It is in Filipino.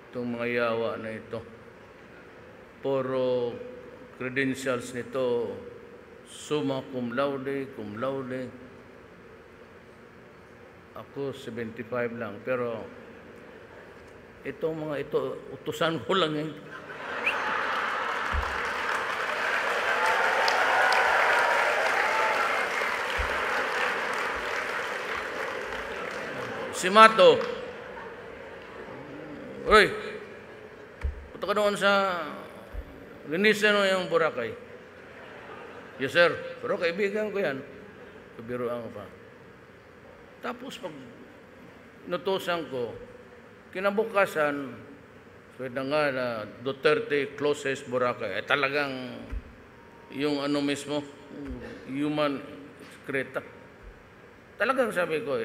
Itong mga yawa na ito. Puro credentials nito, summa cum laude, cum laude. Ako 75 lang, pero itong mga ito, utusan ko lang yan. Si Mato, oy, punta ka doon sa linisan mo yung Boracay. Yes, sir. Pero kaibigan ko yan. Kabiruan ko pa. Tapos pag nutusan ko, kinabukasan, pwede nga na Duterte closes Boracay. Talagang yung ano mismo, human excreta. Talagang sabi ko,